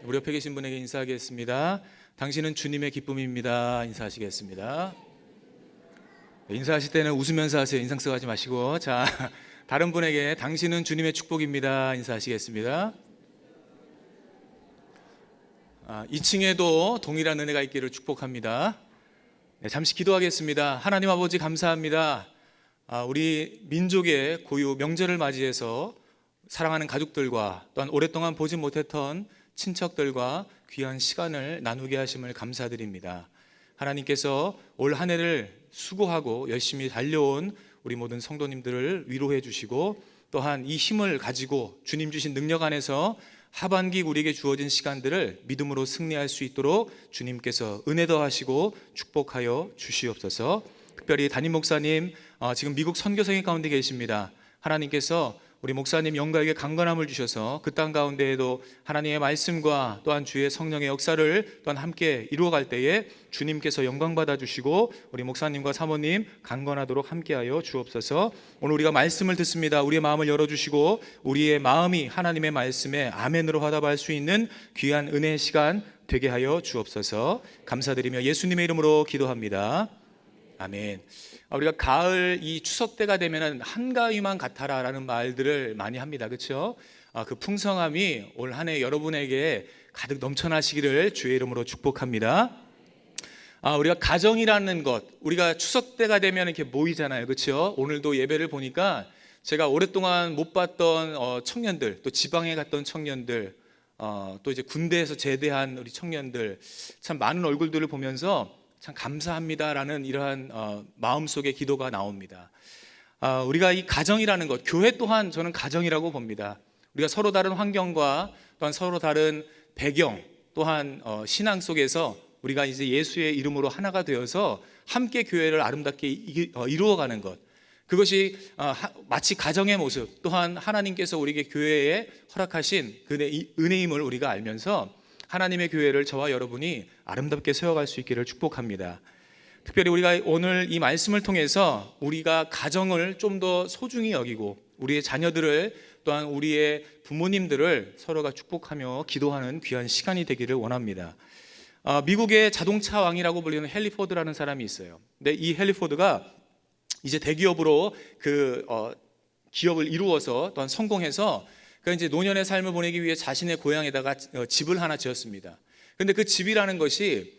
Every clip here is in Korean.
우리 옆에 계신 분에게 인사하겠습니다. 당신은 주님의 기쁨입니다. 인사하시겠습니다. 인사하실 때는 웃으면서 하세요. 인상 쓰고 하지 마시고. 자, 다른 분에게 당신은 주님의 축복입니다. 인사하시겠습니다. 2층에도 동일한 은혜가 있기를 축복합니다. 잠시 기도하겠습니다. 하나님 아버지 감사합니다. 우리 민족의 고유 명절을 맞이해서 사랑하는 가족들과 또한 오랫동안 보지 못했던 친척들과 귀한 시간을 나누게 하심을 감사드립니다. 하나님께서 올 한 해를 수고하고 열심히 달려온 우리 모든 성도님들을 위로해 주시고 또한 이 힘을 가지고 주님 주신 능력 안에서 하반기 우리에게 주어진 시간들을 믿음으로 승리할 수 있도록 주님께서 은혜 더하시고 축복하여 주시옵소서. 특별히 담임 목사님 지금 미국 선교생의 가운데 계십니다. 하나님께서 우리 목사님 영가에게 강건함을 주셔서 그 땅 가운데에도 하나님의 말씀과 또한 주의 성령의 역사를 또한 함께 이루어갈 때에 주님께서 영광 받아주시고 우리 목사님과 사모님 강건하도록 함께하여 주옵소서. 오늘 우리가 말씀을 듣습니다. 우리의 마음을 열어주시고 우리의 마음이 하나님의 말씀에 아멘으로 화답할 수 있는 귀한 은혜의 시간 되게 하여 주옵소서. 감사드리며 예수님의 이름으로 기도합니다. 아멘. 우리가 가을 이 추석 때가 되면은 한가위만 같아라라는 말들을 많이 합니다. 그렇죠? 그 풍성함이 올 한 해 여러분에게 가득 넘쳐나시기를 주의 이름으로 축복합니다. 우리가 가정이라는 것, 우리가 추석 때가 되면 이렇게 모이잖아요. 그렇죠? 오늘도 예배를 보니까 제가 오랫동안 못 봤던 청년들, 또 지방에 갔던 청년들, 또 이제 군대에서 제대한 우리 청년들, 참 많은 얼굴들을 보면서 참 감사합니다라는 이러한 마음속의 기도가 나옵니다. 우리가 이 가정이라는 것, 교회 또한 저는 가정이라고 봅니다. 우리가 서로 다른 환경과 또한 서로 다른 배경, 또한 신앙 속에서 우리가 이제 예수의 이름으로 하나가 되어서 함께 교회를 아름답게 이루어가는 것, 그것이 마치 가정의 모습, 또한 하나님께서 우리에게 교회에 허락하신 그 은혜임을 우리가 알면서 하나님의 교회를 저와 여러분이 아름답게 세워갈 수 있기를 축복합니다. 특별히 우리가 오늘 이 말씀을 통해서 우리가 가정을 좀 더 소중히 여기고 우리의 자녀들을 또한 우리의 부모님들을 서로가 축복하며 기도하는 귀한 시간이 되기를 원합니다. 미국의 자동차 왕이라고 불리는 헨리 포드라는 사람이 있어요. 근데 이 헨리 포드가 이제 대기업으로 기업을 이루어서 또한 성공해서 이제 노년의 삶을 보내기 위해 자신의 고향에다가 집을 하나 지었습니다. 그런데 그 집이라는 것이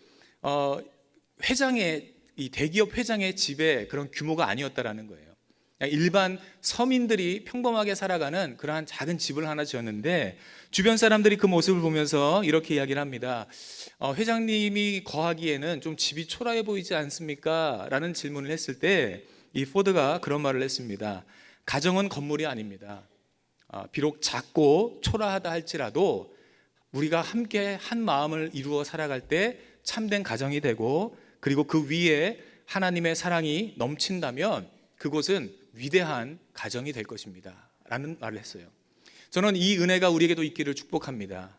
이 대기업 회장의 집의 그런 규모가 아니었다라는 거예요. 일반 서민들이 평범하게 살아가는 그러한 작은 집을 하나 지었는데 주변 사람들이 그 모습을 보면서 이렇게 이야기를 합니다. 회장님이 거하기에는 좀 집이 초라해 보이지 않습니까? 라는 질문을 했을 때 이 포드가 그런 말을 했습니다. 가정은 건물이 아닙니다. 비록 작고 초라하다 할지라도 우리가 함께 한 마음을 이루어 살아갈 때 참된 가정이 되고 그리고 그 위에 하나님의 사랑이 넘친다면 그곳은 위대한 가정이 될 것입니다 라는 말을 했어요. 저는 이 은혜가 우리에게도 있기를 축복합니다.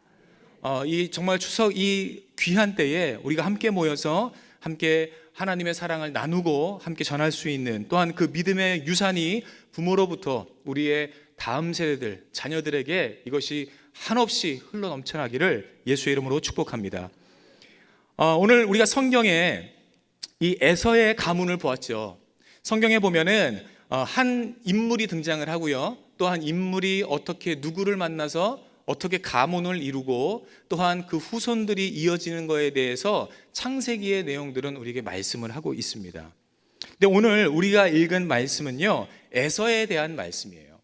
이 정말 추석 이 귀한 때에 우리가 함께 모여서 함께 하나님의 사랑을 나누고 함께 전할 수 있는 또한 그 믿음의 유산이 부모로부터 우리의 다음 세대들, 자녀들에게 이것이 한없이 흘러 넘쳐나기를 예수의 이름으로 축복합니다. 오늘 우리가 성경에 이 에서의 가문을 보았죠. 성경에 보면은 한 인물이 등장을 하고요. 또한 인물이 어떻게 누구를 만나서 어떻게 가문을 이루고 또한 그 후손들이 이어지는 것에 대해서 창세기의 내용들은 우리에게 말씀을 하고 있습니다. 근데 오늘 우리가 읽은 말씀은요, 에서에 대한 말씀이에요.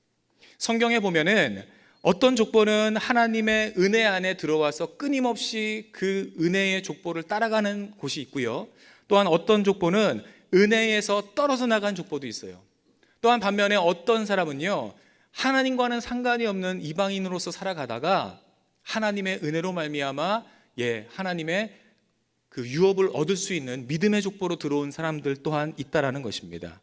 성경에 보면은 어떤 족보는 하나님의 은혜 안에 들어와서 끊임없이 그 은혜의 족보를 따라가는 곳이 있고요. 또한 어떤 족보는 은혜에서 떨어져 나간 족보도 있어요. 또한 반면에 어떤 사람은요, 하나님과는 상관이 없는 이방인으로서 살아가다가 하나님의 은혜로 말미암아 하나님의 그 유업을 얻을 수 있는 믿음의 족보로 들어온 사람들 또한 있다라는 것입니다.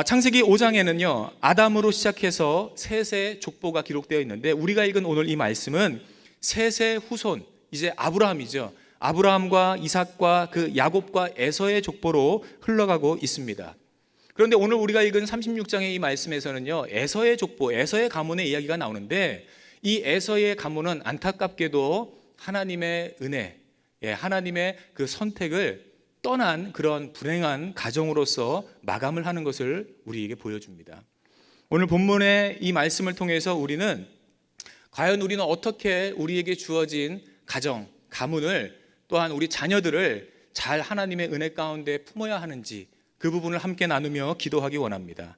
창세기 5장에는요 아담으로 시작해서 셋의 족보가 기록되어 있는데 우리가 읽은 오늘 이 말씀은 셋의 후손, 이제 아브라함이죠. 아브라함과 이삭과 그 야곱과 에서의 족보로 흘러가고 있습니다. 그런데 오늘 우리가 읽은 36장의 이 말씀에서는요 에서의 족보, 에서의 가문의 이야기가 나오는데 이 에서의 가문은 안타깝게도 하나님의 은혜, 하나님의 그 선택을 떠난 그런 불행한 가정으로서 마감을 하는 것을 우리에게 보여줍니다. 오늘 본문의 이 말씀을 통해서 우리는 과연 우리는 어떻게 우리에게 주어진 가정, 가문을 또한 우리 자녀들을 잘 하나님의 은혜 가운데 품어야 하는지 그 부분을 함께 나누며 기도하기 원합니다.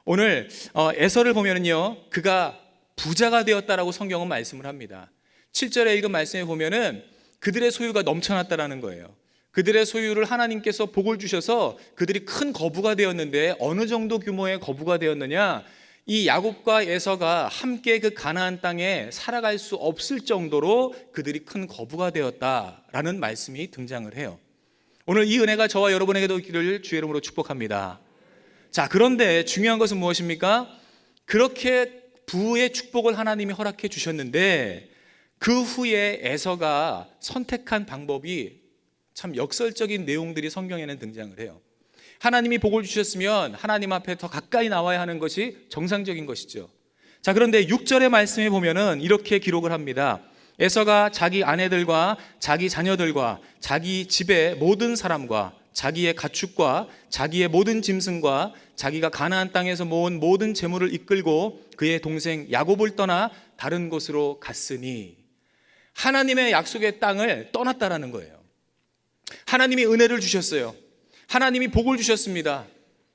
오늘 에서를 보면은요, 그가 부자가 되었다라고 성경은 말씀을 합니다. 7절에 읽은 말씀에 보면은 그들의 소유가 넘쳐났다라는 거예요. 그들의 소유를 하나님께서 복을 주셔서 그들이 큰 거부가 되었는데 어느 정도 규모의 거부가 되었느냐? 이 야곱과 에서가 함께 그 가나안 땅에 살아갈 수 없을 정도로 그들이 큰 거부가 되었다라는 말씀이 등장을 해요. 오늘 이 은혜가 저와 여러분에게도 있기를 주의 이름으로 축복합니다. 자, 그런데 중요한 것은 무엇입니까? 그렇게 부의 축복을 하나님이 허락해 주셨는데 그 후에 에서가 선택한 방법이 참 역설적인 내용들이 성경에는 등장을 해요. 하나님이 복을 주셨으면 하나님 앞에 더 가까이 나와야 하는 것이 정상적인 것이죠. 자, 그런데 6절의 말씀에 보면은 이렇게 기록을 합니다. 에서가 자기 아내들과 자기 자녀들과 자기 집의 모든 사람과 자기의 가축과 자기의 모든 짐승과 자기가 가나안 땅에서 모은 모든 재물을 이끌고 그의 동생 야곱을 떠나 다른 곳으로 갔으니, 하나님의 약속의 땅을 떠났다라는 거예요. 하나님이 은혜를 주셨어요. 하나님이 복을 주셨습니다.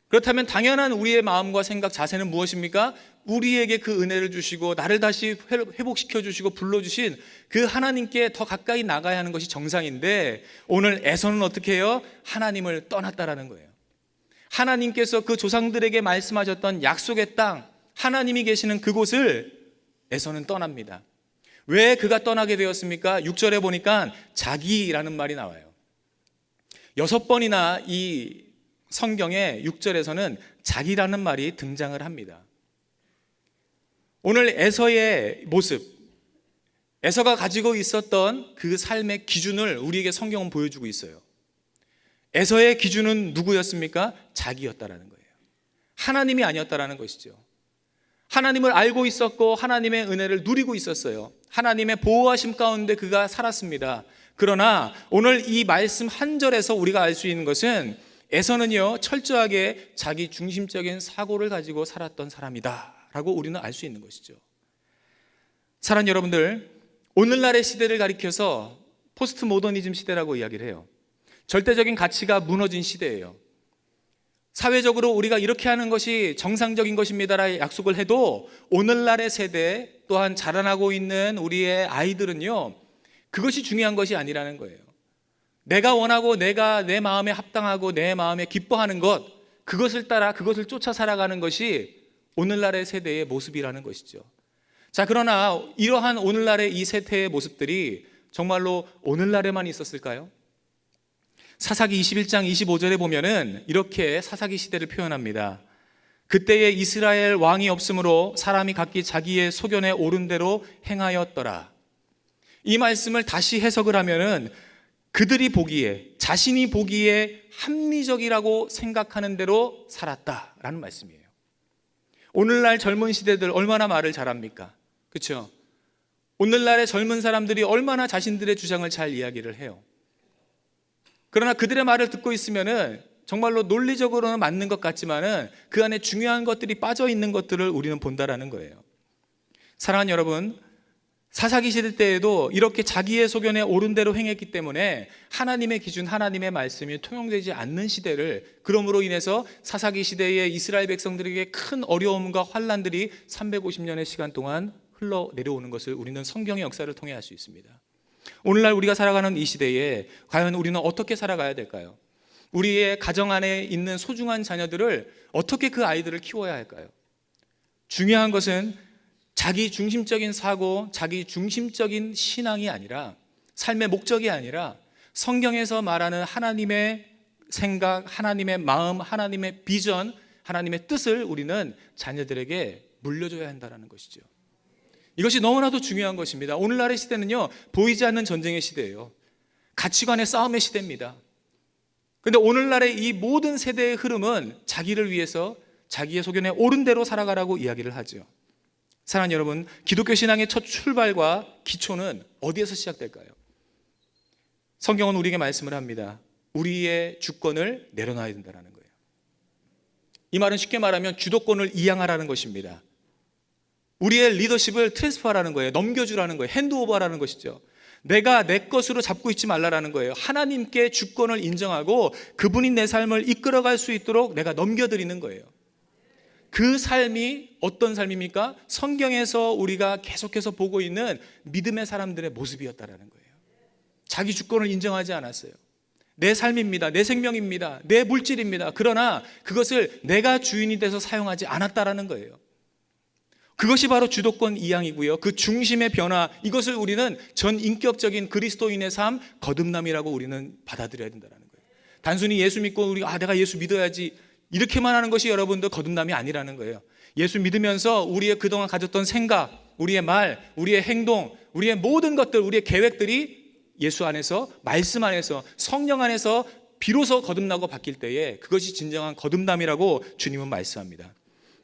그렇다면 당연한 우리의 마음과 생각, 자세는 무엇입니까? 우리에게 그 은혜를 주시고 나를 다시 회복시켜 주시고 불러주신 그 하나님께 더 가까이 나가야 하는 것이 정상인데, 오늘 에서는 어떻게 해요? 하나님을 떠났다라는 거예요. 하나님께서 그 조상들에게 말씀하셨던 약속의 땅, 하나님이 계시는 그곳을 에서는 떠납니다. 왜 그가 떠나게 되었습니까? 6절에 보니까 자기라는 말이 나와요. 6번이나 이 성경의 6절에서는 자기라는 말이 등장을 합니다. 오늘 에서의 모습, 에서가 가지고 있었던 그 삶의 기준을 우리에게 성경은 보여주고 있어요. 에서의 기준은 누구였습니까? 자기였다라는 거예요. 하나님이 아니었다라는 것이죠. 하나님을 알고 있었고 하나님의 은혜를 누리고 있었어요. 하나님의 보호하심 가운데 그가 살았습니다. 그러나 오늘 이 말씀 한 절에서 우리가 알 수 있는 것은 에서는요, 철저하게 자기 중심적인 사고를 가지고 살았던 사람이다 라고 우리는 알 수 있는 것이죠. 사랑하는 여러분들, 오늘날의 시대를 가리켜서 포스트 모더니즘 시대라고 이야기를 해요. 절대적인 가치가 무너진 시대예요. 사회적으로 우리가 이렇게 하는 것이 정상적인 것입니다라는 약속을 해도 오늘날의 세대, 또한 자라나고 있는 우리의 아이들은요, 그것이 중요한 것이 아니라는 거예요. 내가 원하고 내가 내 마음에 합당하고 내 마음에 기뻐하는 것, 그것을 따라 그것을 쫓아 살아가는 것이 오늘날의 세대의 모습이라는 것이죠. 자, 그러나 이러한 오늘날의 이 세대의 모습들이 정말로 오늘날에만 있었을까요? 사사기 21장 25절에 보면은 이렇게 사사기 시대를 표현합니다. 그때에 이스라엘 왕이 없으므로 사람이 각기 자기의 소견에 옳은 대로 행하였더라. 이 말씀을 다시 해석을 하면은 그들이 보기에, 자신이 보기에 합리적이라고 생각하는 대로 살았다라는 말씀이에요. 오늘날 젊은 시대들 얼마나 말을 잘합니까? 그렇죠? 오늘날의 젊은 사람들이 얼마나 자신들의 주장을 잘 이야기를 해요. 그러나 그들의 말을 듣고 있으면은 정말로 논리적으로는 맞는 것 같지만은 그 안에 중요한 것들이 빠져 있는 것들을 우리는 본다라는 거예요. 사랑하는 여러분, 사사기 시대 때에도 이렇게 자기의 소견에 옳은 대로 행했기 때문에 하나님의 기준, 하나님의 말씀이 통용되지 않는 시대를, 그러므로 인해서 사사기 시대의 이스라엘 백성들에게 큰 어려움과 환난들이 350년의 시간 동안 흘러내려오는 것을 우리는 성경의 역사를 통해 알 수 있습니다. 오늘날 우리가 살아가는 이 시대에 과연 우리는 어떻게 살아가야 될까요? 우리의 가정 안에 있는 소중한 자녀들을 어떻게 그 아이들을 키워야 할까요? 중요한 것은 자기 중심적인 사고, 자기 중심적인 신앙이 아니라, 삶의 목적이 아니라 성경에서 말하는 하나님의 생각, 하나님의 마음, 하나님의 비전, 하나님의 뜻을 우리는 자녀들에게 물려줘야 한다는 것이죠. 이것이 너무나도 중요한 것입니다. 오늘날의 시대는요, 보이지 않는 전쟁의 시대예요. 가치관의 싸움의 시대입니다. 그런데 오늘날의 이 모든 세대의 흐름은 자기를 위해서 자기의 소견에 옳은 대로 살아가라고 이야기를 하죠. 사랑하는 여러분, 기독교 신앙의 첫 출발과 기초는 어디에서 시작될까요? 성경은 우리에게 말씀을 합니다. 우리의 주권을 내려놔야 된다는 거예요. 이 말은 쉽게 말하면 주도권을 이양하라는 것입니다. 우리의 리더십을 트랜스퍼하라는 거예요. 넘겨주라는 거예요. 핸드오버라는 것이죠. 내가 내 것으로 잡고 있지 말라라는 거예요. 하나님께 주권을 인정하고 그분이 내 삶을 이끌어갈 수 있도록 내가 넘겨드리는 거예요. 그 삶이 어떤 삶입니까? 성경에서 우리가 계속해서 보고 있는 믿음의 사람들의 모습이었다라는 거예요. 자기 주권을 인정하지 않았어요. 내 삶입니다. 내 생명입니다. 내 물질입니다. 그러나 그것을 내가 주인이 돼서 사용하지 않았다라는 거예요. 그것이 바로 주도권 이양이고요. 그 중심의 변화, 이것을 우리는 전인격적인 그리스도인의 삶, 거듭남이라고 우리는 받아들여야 된다는 거예요. 단순히 예수 믿고 우리가 내가 예수 믿어야지 이렇게만 하는 것이 여러분들 거듭남이 아니라는 거예요. 예수 믿으면서 우리의 그동안 가졌던 생각, 우리의 말, 우리의 행동, 우리의 모든 것들, 우리의 계획들이 예수 안에서, 말씀 안에서, 성령 안에서 비로소 거듭나고 바뀔 때에 그것이 진정한 거듭남이라고 주님은 말씀합니다.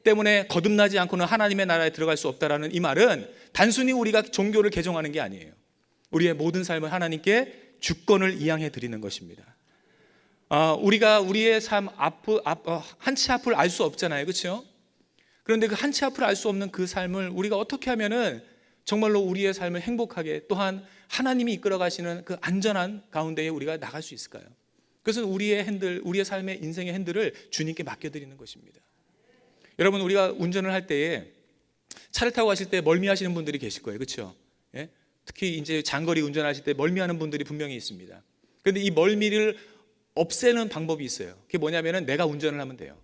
때문에 거듭나지 않고는 하나님의 나라에 들어갈 수 없다라는 이 말은 단순히 우리가 종교를 개종하는 게 아니에요. 우리의 모든 삶을 하나님께 주권을 이양해 드리는 것입니다. 우리가 우리의 삶 한치 앞을 알 수 없잖아요. 그렇죠? 그런데 그 한치 앞을 알 수 없는 그 삶을 우리가 어떻게 하면은 정말로 우리의 삶을 행복하게, 또한 하나님이 이끌어 가시는 그 안전한 가운데에 우리가 나갈 수 있을까요? 그것은 우리의 삶의 인생의 핸들을 주님께 맡겨드리는 것입니다. 여러분, 우리가 운전을 할 때에 차를 타고 가실 때 멀미하시는 분들이 계실 거예요. 그렇죠? 예? 특히 이제 장거리 운전하실 때 멀미하는 분들이 분명히 있습니다. 그런데 이 멀미를 없애는 방법이 있어요. 그게 뭐냐면은 내가 운전을 하면 돼요.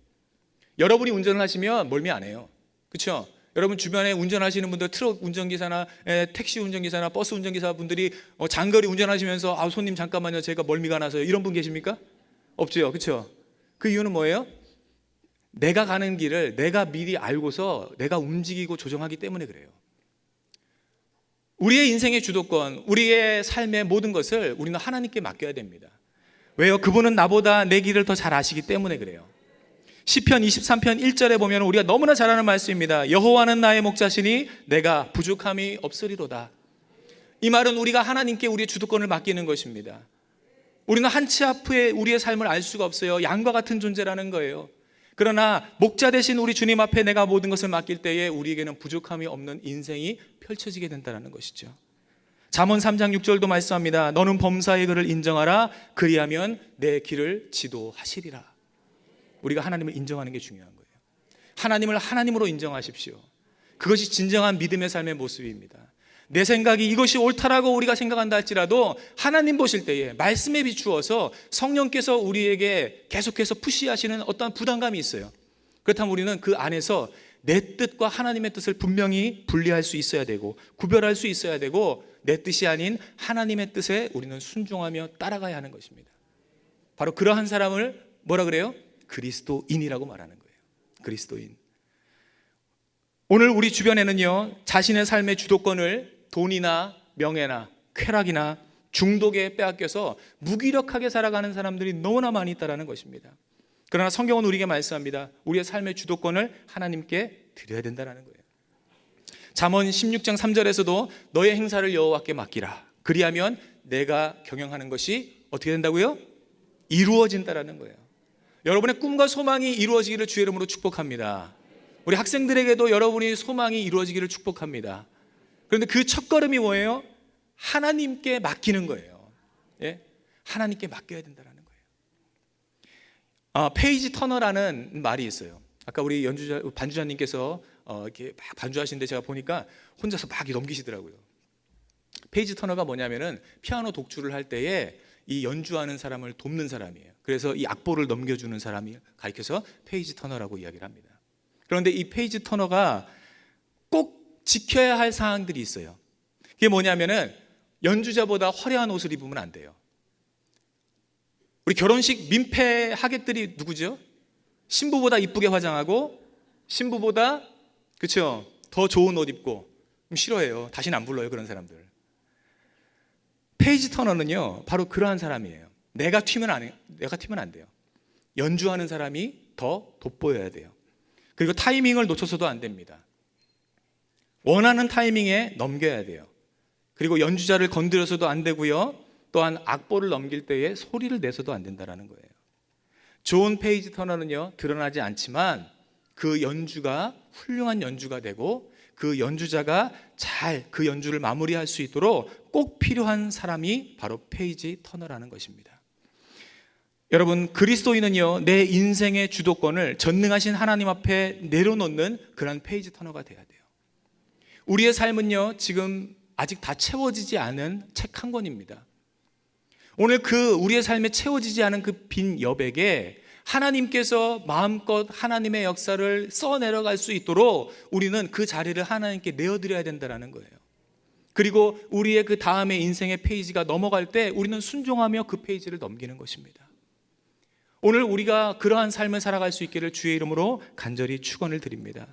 여러분이 운전을 하시면 멀미 안 해요. 그렇죠? 여러분 주변에 운전하시는 분들, 트럭 운전기사나 택시 운전기사나 버스 운전기사 분들이 장거리 운전하시면서 손님 잠깐만요, 제가 멀미가 나서요, 이런 분 계십니까? 없죠. 그렇죠? 그 이유는 뭐예요? 내가 가는 길을 내가 미리 알고서 내가 움직이고 조정하기 때문에 그래요. 우리의 인생의 주도권, 우리의 삶의 모든 것을 우리는 하나님께 맡겨야 됩니다. 왜요? 그분은 나보다 내 길을 더 잘 아시기 때문에 그래요. 시편 23편 1절에 보면 우리가 너무나 잘 아는 말씀입니다. 여호와는 나의 목자시니 내가 부족함이 없으리로다. 이 말은 우리가 하나님께 우리의 주도권을 맡기는 것입니다. 우리는 한치 앞에 우리의 삶을 알 수가 없어요. 양과 같은 존재라는 거예요. 그러나 목자 되신 우리 주님 앞에 내가 모든 것을 맡길 때에 우리에게는 부족함이 없는 인생이 펼쳐지게 된다는 것이죠. 잠언 3장 6절도 말씀합니다. 너는 범사의 그를 인정하라. 그리하면 내 길을 지도하시리라. 우리가 하나님을 인정하는 게 중요한 거예요. 하나님을 하나님으로 인정하십시오. 그것이 진정한 믿음의 삶의 모습입니다. 내 생각이 이것이 옳다라고 우리가 생각한다 할지라도 하나님 보실 때에 말씀에 비추어서 성령께서 우리에게 계속해서 푸시하시는 어떠한 부담감이 있어요. 그렇다면 우리는 그 안에서 내 뜻과 하나님의 뜻을 분명히 분리할 수 있어야 되고, 구별할 수 있어야 되고, 내 뜻이 아닌 하나님의 뜻에 우리는 순종하며 따라가야 하는 것입니다. 바로 그러한 사람을 뭐라 그래요? 그리스도인이라고 말하는 거예요. 그리스도인. 오늘 우리 주변에는요, 자신의 삶의 주도권을 돈이나 명예나 쾌락이나 중독에 빼앗겨서 무기력하게 살아가는 사람들이 너무나 많이 있다는 것입니다. 그러나 성경은 우리에게 말씀합니다. 우리의 삶의 주도권을 하나님께 드려야 된다는 거예요. 잠언 16장 3절에서도 너의 행사를 여호와께 맡기라. 그리하면 내가 경영하는 것이 어떻게 된다고요? 이루어진다는 거예요. 여러분의 꿈과 소망이 이루어지기를 주의 이름으로 축복합니다. 우리 학생들에게도 여러분이 소망이 이루어지기를 축복합니다. 그런데 그 첫걸음이 뭐예요? 하나님께 맡기는 거예요. 예? 하나님께 맡겨야 된다는 거예요. 페이지 터너라는 말이 있어요. 아까 우리 반주자님께서 이렇게 막 반주하시는데 제가 보니까 혼자서 막 넘기시더라고요. 페이지 터너가 뭐냐면은 피아노 독주를 할 때에 이 연주하는 사람을 돕는 사람이에요. 그래서 이 악보를 넘겨주는 사람이 가리켜서 페이지 터너라고 이야기를 합니다. 그런데 이 페이지 터너가 꼭 지켜야 할 사항들이 있어요. 그게 뭐냐면은 연주자보다 화려한 옷을 입으면 안 돼요. 우리 결혼식 민폐 하객들이 누구죠? 신부보다 이쁘게 화장하고 신부보다 그렇죠? 더 좋은 옷 입고 싫어해요. 다시는 안 불러요, 그런 사람들. 페이지 터너는요, 바로 그러한 사람이에요. 내가 튀면 안 돼요. 연주하는 사람이 더 돋보여야 돼요. 그리고 타이밍을 놓쳐서도 안 됩니다. 원하는 타이밍에 넘겨야 돼요. 그리고 연주자를 건드려서도 안 되고요. 또한 악보를 넘길 때에 소리를 내서도 안 된다는 거예요. 존 페이지 터너는요, 드러나지 않지만 그 연주가 훌륭한 연주가 되고 그 연주자가 잘 그 연주를 마무리할 수 있도록 꼭 필요한 사람이 바로 페이지 터너라는 것입니다. 여러분, 그리스도인은요, 내 인생의 주도권을 전능하신 하나님 앞에 내려놓는 그런 페이지 터너가 돼야 돼요. 우리의 삶은요, 지금 아직 다 채워지지 않은 책 한 권입니다. 오늘 그 우리의 삶에 채워지지 않은 그 빈 여백에 하나님께서 마음껏 하나님의 역사를 써내려갈 수 있도록 우리는 그 자리를 하나님께 내어드려야 된다는 거예요. 그리고 우리의 그 다음의 인생의 페이지가 넘어갈 때 우리는 순종하며 그 페이지를 넘기는 것입니다. 오늘 우리가 그러한 삶을 살아갈 수 있기를 주의 이름으로 간절히 축원을 드립니다.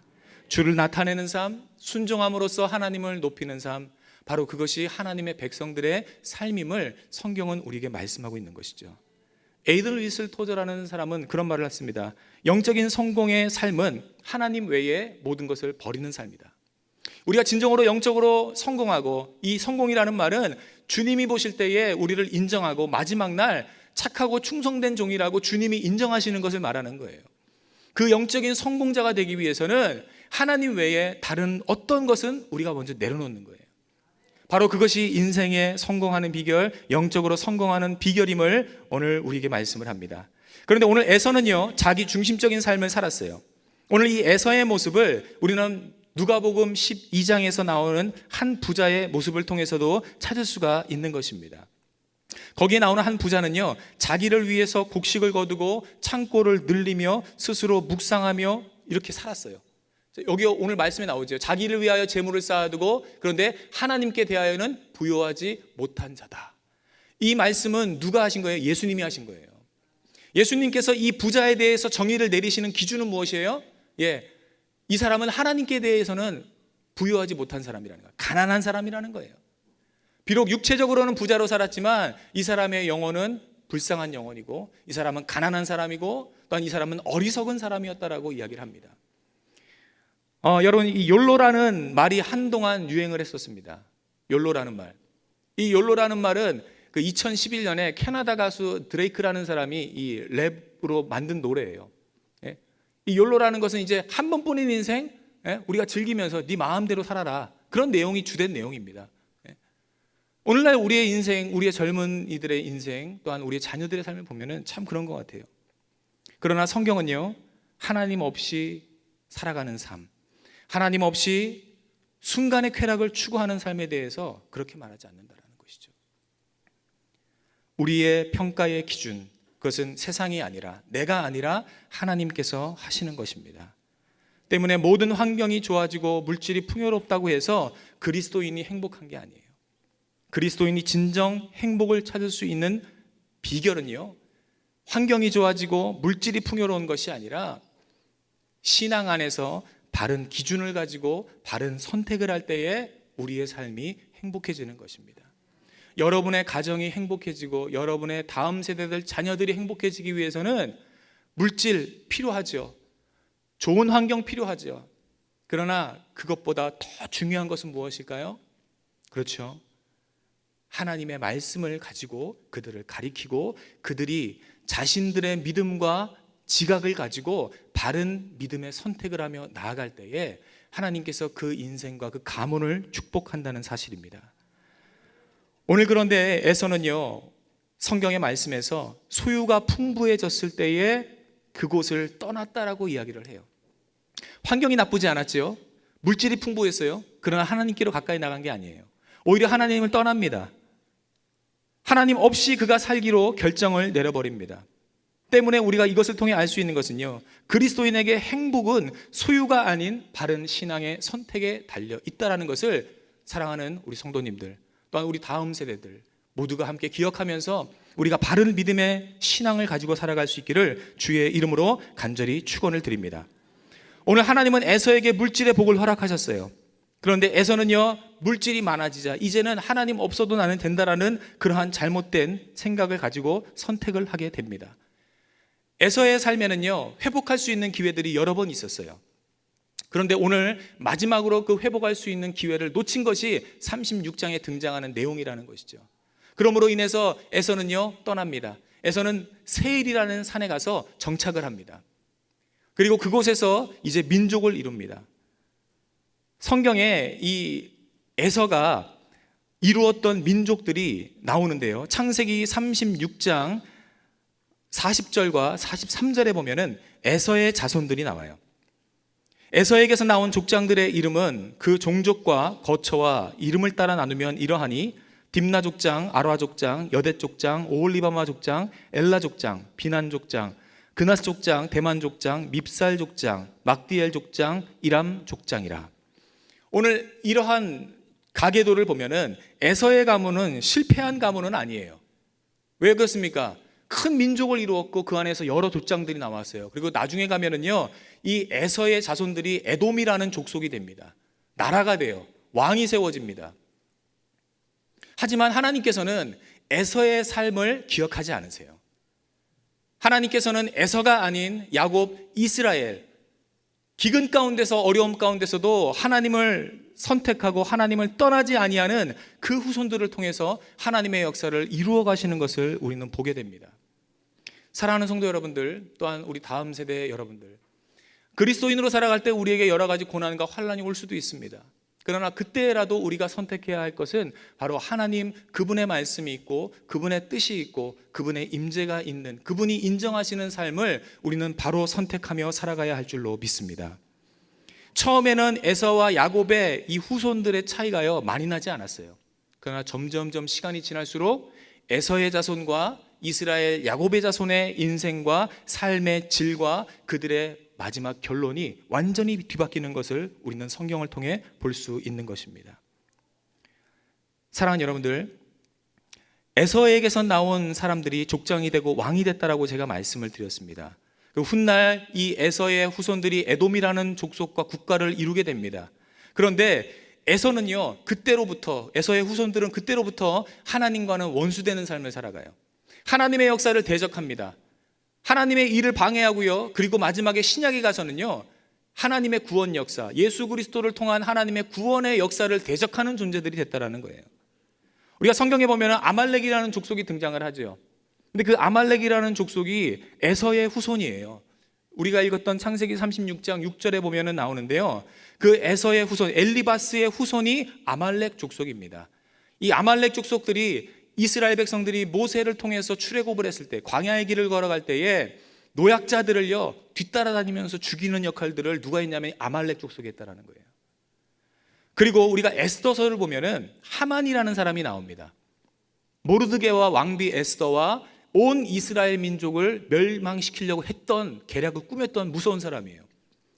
주를 나타내는 삶, 순종함으로써 하나님을 높이는 삶, 바로 그것이 하나님의 백성들의 삶임을 성경은 우리에게 말씀하고 있는 것이죠. 에이든 리슬 토저라는 사람은 그런 말을 했습니다. 영적인 성공의 삶은 하나님 외에 모든 것을 버리는 삶이다. 우리가 진정으로 영적으로 성공하고, 이 성공이라는 말은 주님이 보실 때에 우리를 인정하고 마지막 날 착하고 충성된 종이라고 주님이 인정하시는 것을 말하는 거예요. 그 영적인 성공자가 되기 위해서는 하나님 외에 다른 어떤 것은 우리가 먼저 내려놓는 거예요. 바로 그것이 인생에 성공하는 비결, 영적으로 성공하는 비결임을 오늘 우리에게 말씀을 합니다. 그런데 오늘 에서는요, 자기 중심적인 삶을 살았어요. 오늘 이 에서의 모습을 우리는 누가복음 12장에서 나오는 한 부자의 모습을 통해서도 찾을 수가 있는 것입니다. 거기에 나오는 한 부자는요, 자기를 위해서 곡식을 거두고 창고를 늘리며 스스로 묵상하며 이렇게 살았어요. 여기 오늘 말씀에 나오죠. 자기를 위하여 재물을 쌓아두고 그런데 하나님께 대하여는 부요하지 못한 자다. 이 말씀은 누가 하신 거예요? 예수님이 하신 거예요. 예수님께서 이 부자에 대해서 정의를 내리시는 기준은 무엇이에요? 이 사람은 하나님께 대해서는 부요하지 못한 사람이라는 거예요. 가난한 사람이라는 거예요. 비록 육체적으로는 부자로 살았지만 이 사람의 영혼은 불쌍한 영혼이고, 이 사람은 가난한 사람이고, 또한 이 사람은 어리석은 사람이었다라고 이야기를 합니다. 여러분, 이 욜로라는 말이 한동안 유행을 했었습니다. 욜로라는 말. 이 욜로라는 말은 그 2011년에 캐나다 가수 드레이크라는 사람이 이 랩으로 만든 노래예요. 이 욜로라는 것은 이제 한 번뿐인 인생, 우리가 즐기면서 네 마음대로 살아라, 그런 내용이 주된 내용입니다. 오늘날 우리의 인생, 우리의 젊은이들의 인생, 또한 우리의 자녀들의 삶을 보면은 참 그런 것 같아요. 그러나 성경은요, 하나님 없이 살아가는 삶, 하나님 없이 순간의 쾌락을 추구하는 삶에 대해서 그렇게 말하지 않는다는 것이죠. 우리의 평가의 기준, 그것은 세상이 아니라, 내가 아니라 하나님께서 하시는 것입니다. 때문에 모든 환경이 좋아지고 물질이 풍요롭다고 해서 그리스도인이 행복한 게 아니에요. 그리스도인이 진정 행복을 찾을 수 있는 비결은요, 환경이 좋아지고 물질이 풍요로운 것이 아니라 신앙 안에서 바른 기준을 가지고 바른 선택을 할 때에 우리의 삶이 행복해지는 것입니다. 여러분의 가정이 행복해지고 여러분의 다음 세대들 자녀들이 행복해지기 위해서는 물질 필요하죠. 좋은 환경 필요하죠. 그러나 그것보다 더 중요한 것은 무엇일까요? 그렇죠. 하나님의 말씀을 가지고 그들을 가리키고 그들이 자신들의 믿음과 지각을 가지고 바른 믿음의 선택을 하며 나아갈 때에 하나님께서 그 인생과 그 가문을 축복한다는 사실입니다. 오늘 그런데 에서는요, 성경의 말씀에서 소유가 풍부해졌을 때에 그곳을 떠났다라고 이야기를 해요. 환경이 나쁘지 않았죠. 물질이 풍부했어요. 그러나 하나님께로 가까이 나간 게 아니에요. 오히려 하나님을 떠납니다. 하나님 없이 그가 살기로 결정을 내려버립니다. 때문에 우리가 이것을 통해 알 수 있는 것은요, 그리스도인에게 행복은 소유가 아닌 바른 신앙의 선택에 달려 있다는 것을 사랑하는 우리 성도님들, 또한 우리 다음 세대들 모두가 함께 기억하면서 우리가 바른 믿음의 신앙을 가지고 살아갈 수 있기를 주의 이름으로 간절히 축원을 드립니다. 오늘 하나님은 에서에게 물질의 복을 허락하셨어요. 그런데 에서는요, 물질이 많아지자 이제는 하나님 없어도 나는 된다라는 그러한 잘못된 생각을 가지고 선택을 하게 됩니다. 에서의 삶에는요, 회복할 수 있는 기회들이 여러 번 있었어요. 그런데 오늘 마지막으로 그 회복할 수 있는 기회를 놓친 것이 36장에 등장하는 내용이라는 것이죠. 그러므로 인해서 에서는요 떠납니다. 에서는 세일이라는 산에 가서 정착을 합니다. 그리고 그곳에서 이제 민족을 이룹니다. 성경에 이 에서가 이루었던 민족들이 나오는데요, 창세기 36장 40절과 43절에 보면은 에서의 자손들이 나와요. 에서에게서 나온 족장들의 이름은 그 종족과 거처와 이름을 따라 나누면 이러하니 딥나 족장, 아라 족장, 여댓 족장, 오홀리바마 족장, 엘라 족장, 비난 족장, 그나스 족장, 대만 족장, 밉살 족장, 막디엘 족장, 이람 족장이라. 오늘 이러한 가계도를 보면은 에서의 가문은 실패한 가문은 아니에요. 왜 그렇습니까? 큰 민족을 이루었고 그 안에서 여러 족장들이 나왔어요. 그리고 나중에 가면은요, 이 에서의 자손들이 에돔이라는 족속이 됩니다. 나라가 돼요. 왕이 세워집니다. 하지만 하나님께서는 에서의 삶을 기억하지 않으세요. 하나님께서는 에서가 아닌 야곱, 이스라엘, 기근 가운데서 어려움 가운데서도 하나님을 선택하고 하나님을 떠나지 아니하는 그 후손들을 통해서 하나님의 역사를 이루어 가시는 것을 우리는 보게 됩니다. 사랑하는 성도 여러분들, 또한 우리 다음 세대 여러분들, 그리스도인으로 살아갈 때 우리에게 여러 가지 고난과 환난이 올 수도 있습니다. 그러나 그때라도 우리가 선택해야 할 것은 바로 하나님, 그분의 말씀이 있고 그분의 뜻이 있고 그분의 임재가 있는, 그분이 인정하시는 삶을 우리는 바로 선택하며 살아가야 할 줄로 믿습니다. 처음에는 에서와 야곱의 이 후손들의 차이가요 많이 나지 않았어요. 그러나 점점점 시간이 지날수록 에서의 자손과 이스라엘 야곱의 자손의 인생과 삶의 질과 그들의 마지막 결론이 완전히 뒤바뀌는 것을 우리는 성경을 통해 볼 수 있는 것입니다. 사랑하는 여러분들, 에서에게서 나온 사람들이 족장이 되고 왕이 됐다라고 제가 말씀을 드렸습니다. 그 훗날 이 에서의 후손들이 에돔이라는 족속과 국가를 이루게 됩니다. 그런데 에서는요, 그때로부터, 에서의 후손들은 그때로부터 하나님과는 원수되는 삶을 살아가요. 하나님의 역사를 대적합니다. 하나님의 일을 방해하고요, 그리고 마지막에 신약에 가서는요, 하나님의 구원 역사, 예수 그리스도를 통한 하나님의 구원의 역사를 대적하는 존재들이 됐다라는 거예요. 우리가 성경에 보면 아말렉이라는 족속이 등장을 하죠. 근데 그 아말렉이라는 족속이 에서의 후손이에요. 우리가 읽었던 창세기 36장 6절에 보면 나오는데요, 그 에서의 후손, 엘리바스의 후손이 아말렉 족속입니다. 이 아말렉 족속들이 이스라엘 백성들이 모세를 통해서 출애굽을 했을 때, 광야의 길을 걸어갈 때에 노약자들을요 뒤따라다니면서 죽이는 역할들을 누가 했냐면 아말렉 족속이 했다라는 거예요. 그리고 우리가 에스더서를 보면은 하만이라는 사람이 나옵니다. 모르드게와 왕비 에스더와 온 이스라엘 민족을 멸망시키려고 했던, 계략을 꾸몄던 무서운 사람이에요.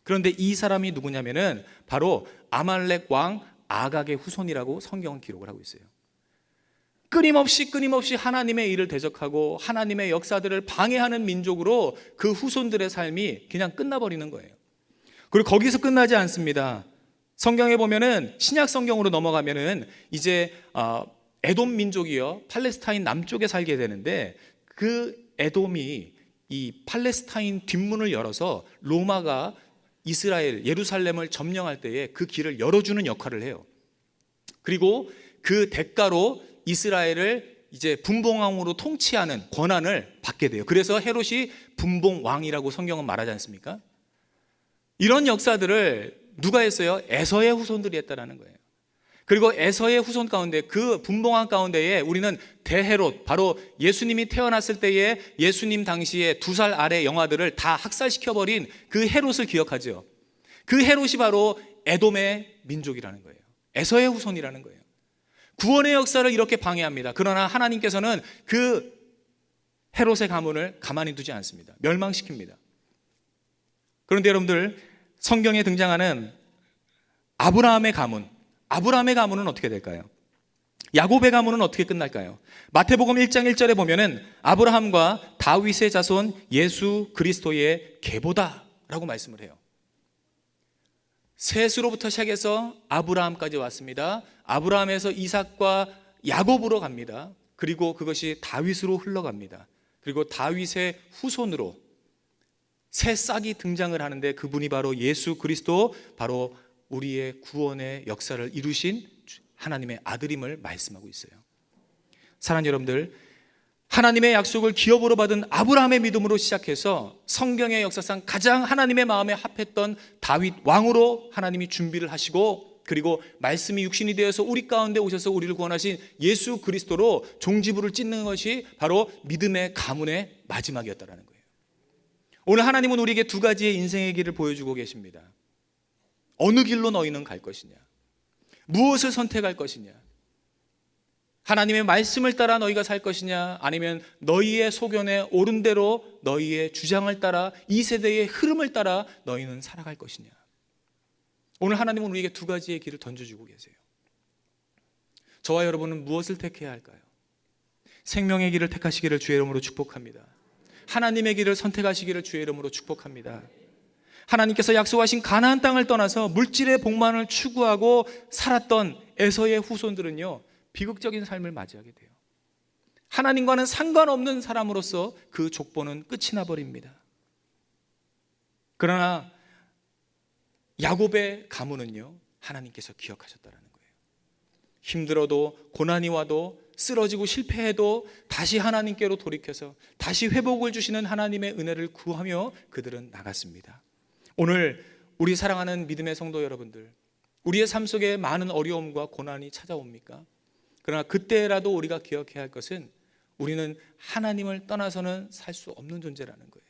그런데 이 사람이 누구냐면은 바로 아말렉 왕 아각의 후손이라고 성경은 기록을 하고 있어요. 끊임없이 하나님의 일을 대적하고 하나님의 역사들을 방해하는 민족으로 그 후손들의 삶이 그냥 끝나버리는 거예요. 그리고 거기서 끝나지 않습니다. 성경에 보면은 신약 성경으로 넘어가면은 이제 에돔 민족이요 팔레스타인 남쪽에 살게 되는데, 그 에돔이 이 팔레스타인 뒷문을 열어서 로마가 이스라엘 예루살렘을 점령할 때에 그 길을 열어주는 역할을 해요. 그리고 그 대가로 이스라엘을 이제 분봉왕으로 통치하는 권한을 받게 돼요. 그래서 헤롯이 분봉왕이라고 성경은 말하지 않습니까? 이런 역사들을 누가 했어요? 에서의 후손들이 했다라는 거예요. 그리고 에서의 후손 가운데, 그 분봉왕 가운데에 우리는 대헤롯, 바로 예수님이 태어났을 때에 예수님 당시에 2살 아래 영아들을 다 학살시켜버린 그 헤롯을 기억하죠. 그 헤롯이 바로 에돔의 민족이라는 거예요. 에서의 후손이라는 거예요. 구원의 역사를 이렇게 방해합니다. 그러나 하나님께서는 그 헤롯의 가문을 가만히 두지 않습니다. 멸망시킵니다. 그런데 여러분들, 성경에 등장하는 아브라함의 가문은 어떻게 될까요? 야곱의 가문은 어떻게 끝날까요? 마태복음 1장 1절에 보면은 아브라함과 다윗의 자손 예수 그리스도의 계보다라고 말씀을 해요. 셋으로부터 시작해서 아브라함까지 왔습니다. 아브라함에서 이삭과 야곱으로 갑니다. 그리고 그것이 다윗으로 흘러갑니다. 그리고 다윗의 후손으로 새 싹이 등장을 하는데 그분이 바로 예수 그리스도, 바로 우리의 구원의 역사를 이루신 하나님의 아들임을 말씀하고 있어요. 사랑하는 여러분들, 하나님의 약속을 기업으로 받은 아브라함의 믿음으로 시작해서 성경의 역사상 가장 하나님의 마음에 합했던 다윗 왕으로 하나님이 준비를 하시고, 그리고 말씀이 육신이 되어서 우리 가운데 오셔서 우리를 구원하신 예수 그리스도로 종지부를 찍는 것이 바로 믿음의 가문의 마지막이었다는 거예요. 오늘 하나님은 우리에게 두 가지의 인생의 길을 보여주고 계십니다. 어느 길로 너희는 갈 것이냐, 무엇을 선택할 것이냐, 하나님의 말씀을 따라 너희가 살 것이냐, 아니면 너희의 소견에 옳은 대로 너희의 주장을 따라 이 세대의 흐름을 따라 너희는 살아갈 것이냐. 오늘 하나님은 우리에게 두 가지의 길을 던져주고 계세요. 저와 여러분은 무엇을 택해야 할까요? 생명의 길을 택하시기를 주의 이름으로 축복합니다. 하나님의 길을 선택하시기를 주의 이름으로 축복합니다. 하나님께서 약속하신 가나안 땅을 떠나서 물질의 복만을 추구하고 살았던 에서의 후손들은요, 비극적인 삶을 맞이하게 돼요. 하나님과는 상관없는 사람으로서 그 족보는 끝이 나버립니다. 그러나 야곱의 가문은요, 하나님께서 기억하셨다는 거예요. 힘들어도, 고난이 와도, 쓰러지고 실패해도 다시 하나님께로 돌이켜서 다시 회복을 주시는 하나님의 은혜를 구하며 그들은 나갔습니다. 오늘 우리 사랑하는 믿음의 성도 여러분들, 우리의 삶 속에 많은 어려움과 고난이 찾아옵니까? 그러나 그때라도 우리가 기억해야 할 것은 우리는 하나님을 떠나서는 살 수 없는 존재라는 거예요.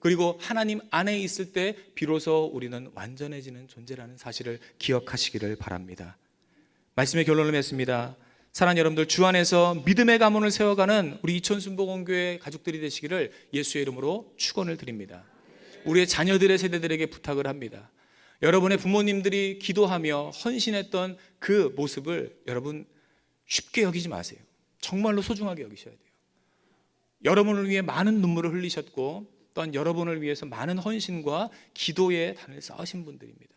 그리고 하나님 안에 있을 때 비로소 우리는 완전해지는 존재라는 사실을 기억하시기를 바랍니다. 말씀의 결론을 맺습니다. 사랑하는 여러분들, 주 안에서 믿음의 가문을 세워가는 우리 이천순복음교회 가족들이 되시기를 예수의 이름으로 축원을 드립니다. 우리의 자녀들의 세대들에게 부탁을 합니다. 여러분의 부모님들이 기도하며 헌신했던 그 모습을 여러분 쉽게 여기지 마세요. 정말로 소중하게 여기셔야 돼요. 여러분을 위해 많은 눈물을 흘리셨고, 또한 여러분을 위해서 많은 헌신과 기도의 단을 쌓으신 분들입니다.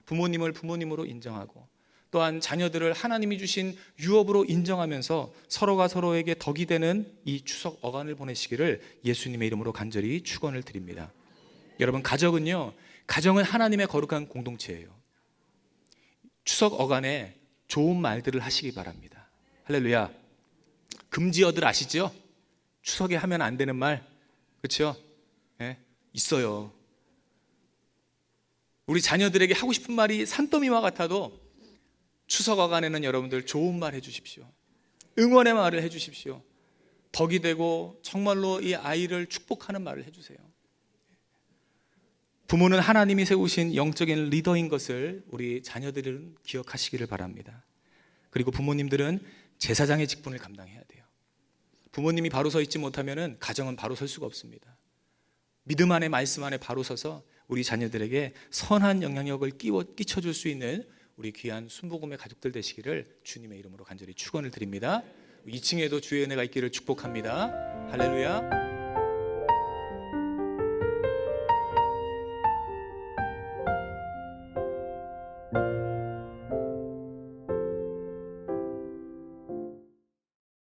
부모님을 부모님으로 인정하고, 또한 자녀들을 하나님이 주신 유업으로 인정하면서 서로가 서로에게 덕이 되는 이 추석 어간을 보내시기를 예수님의 이름으로 간절히 축원을 드립니다. 여러분, 가정은 하나님의 거룩한 공동체예요. 추석 어간에 좋은 말들을 하시기 바랍니다. 할렐루야. 금지어들 아시죠? 추석에 하면 안 되는 말, 그렇죠? 네, 있어요. 우리 자녀들에게 하고 싶은 말이 산더미와 같아도 추석 어간에는 여러분들 좋은 말 해주십시오. 응원의 말을 해주십시오. 덕이 되고 정말로 이 아이를 축복하는 말을 해주세요. 부모는 하나님이 세우신 영적인 리더인 것을 우리 자녀들은 기억하시기를 바랍니다. 그리고 부모님들은 제사장의 직분을 감당해야 돼요. 부모님이 바로 서 있지 못하면 가정은 바로 설 수가 없습니다. 믿음 안에, 말씀 안에 바로 서서 우리 자녀들에게 선한 영향력을 끼쳐줄 수 있는 우리 귀한 순복음의 가족들 되시기를 주님의 이름으로 간절히 축원을 드립니다. 2층에도 주의 은혜가 있기를 축복합니다. 할렐루야.